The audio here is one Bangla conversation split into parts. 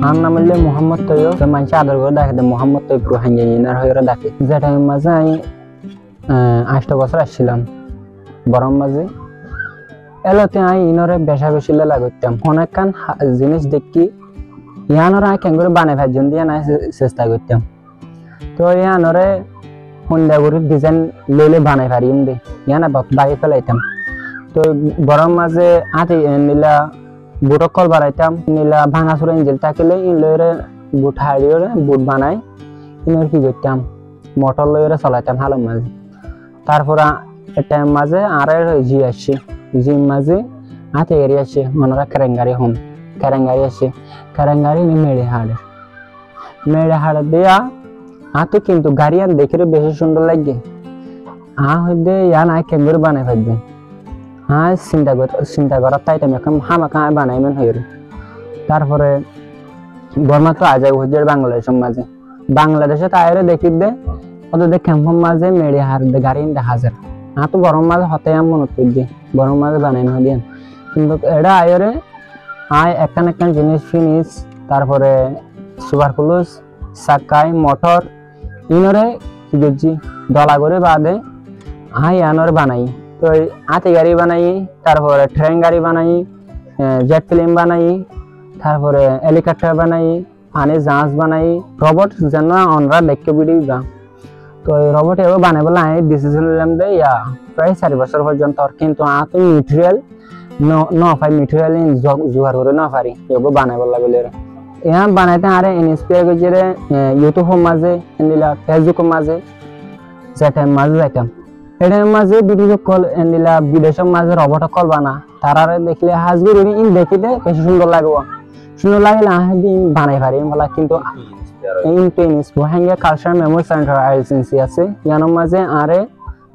আর নাম হইলে মোহাম্মদ তৈয়ব। তো মানুষ আদর করে ডাকে মোহাম্মদ তৈয়ব রোহিঙ্গা ইনার হয়ে ডাকে। যে টাইমের মাঝে আমি 8 বছর আসছিলাম বরম মাঝে এলোতে আমি ইনরে বেশা বেশি লাগাইতাম। অনেকক্ষণ জিনিস দেখি ইয়ানরে আমি কেন করে বানাই ভাজন দিয়ে না চেষ্টা করতাম। তো ইয়ানরে সন্ধ্যা করে ডিজাইন লইলে বানাই পারিম দে ইয়ানা বাড়ি ফেলাইতাম। তো বরম মাঝে আটি নীলা বুটক কল বাড়াইতাম, নীলা ভাঙা চুরা ইঞ্জিল থাকিলে ইন লইরে বুট হাড়িয়ে বুট বানাই ইনর কি করতাম মোটর লইরে চলাইতাম হালম মাঝে। তারপর টাইম মাঝে আর জি আসছে, জি মাঝে হাতে গাড়ি আসছে মনোরা কেরেঙ্গারি হোম কেরেঙ্গারি আসছে, কেরেঙ্গারি নি মেড়ে হাড়ে দেয়া তো কিন্তু গাড়ি আন দেখে বেশি সুন্দর লাগে। হইতে ইয়ান আই কেঙ্গুরি বানাই ফেলতাম। চিন্তা করার তাই টাইম এখন হামাকা বানাইমেন হয়ে। তারপরে বর্মা তো আজাই হচ্ছে বাংলাদেশের মাঝে, বাংলাদেশে তাইরে দেখি দে ওদের ক্যাম্পের মাঝে মেড়ে হার গাড়ি দেখা যায়। তো গরম মাঝে হতে মনে করছি গরম মাঝে বানাই না দিন, কিন্তু এটা আয়রে একখান জিনিস ফিনিস। তারপরে সুপার প্লুস সাকাই মোটর ইনরে কি করছি ডলা করে বাদে ইয়ানরে বানাই। তো হাতি গাড়ি বানাই, তারপরে ট্রেন গাড়ি বানাই, জেট প্লেন বানাই, তারপরে হেলিকপ্টার বানাই, পানি জাহাজ বানাই, রবট যেন অনরা দেখতে বিড়িবা। তো এই রবট এও বানাই বলে আমি ডিসিশন নিলাম দে প্রায় 4 বছর পর্যন্ত। কিন্তু তো মেটেরিয়াল পাই মেটেরিয়াল জোগাড় করে না পারি এগো বানাই বলা বলে ইয়া বানাইতে আরে ইন্সপায়ার করছে ইউটিউবের মাঝে এন্ডিলা ফেসবুকের মাঝে যেটা মাঝে যাইতাম। এটার মাঝে ভিডিও কল এন্ডিলা বিদেশের মাঝে রবট কল বানা তারারে দেখলে হাজগুড়ি ইন দেখিতে বেশি সুন্দর লাগবো, সুন্দর লাগলে বানাই পারি বলা। কিন্তু রোহিঙ্গা কালচার মেমোরি সেন্টার আইএলসিসি আছে ইয়ানোর মাঝে আরে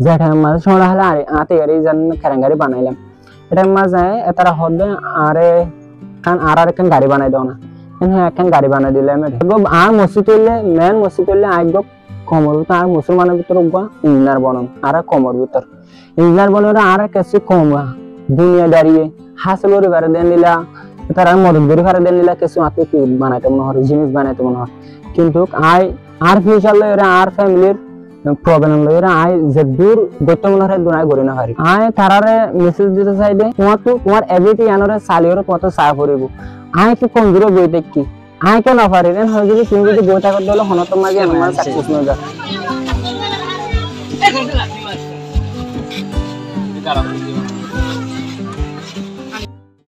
যেটার মাঝে সোনা হলে আরে আতে গাড়ি জান কেরেঙ্গারি বানাইলাম। এটার মাঝে তারা হদে আরে কান আর একখান গাড়ি বানাই দাও না একখান গাড়ি বানাই দিলাম। আর মসজিদ হইলে মেন মসজিদ হইলে আগ কমর ভিতর আর মুসলমানের ভিতর ইঞ্জিনিয়ার বনম আর কমর ভিতর ইঞ্জিনিয়ার বনলে আর কিছু কম দুনিয়া দাঁড়িয়ে হাসিল করে পারে দেন দিলা তারা মদত করে পারে দেন দিলা কিছু আপনি কি বানাইতে মনে হয় জিনিস বানাইতে মনে হয়। কিন্তু আর ফিউচার লইরা আর ফ্যামিলির প্রবলেম লইরা যে দূর গত মনে হয় দুনাই করে না পারি তারারে মেসেজ দিতে চাই দে তোমার এভরিথি আনরে সালিওর কত চা পড়িব কি কম দূরে বই দেখি কেন পারি দেন হয় যদি তুমি যদি বই থাকতে হলে হনত মাঝে আমার সাকসেস নয় যা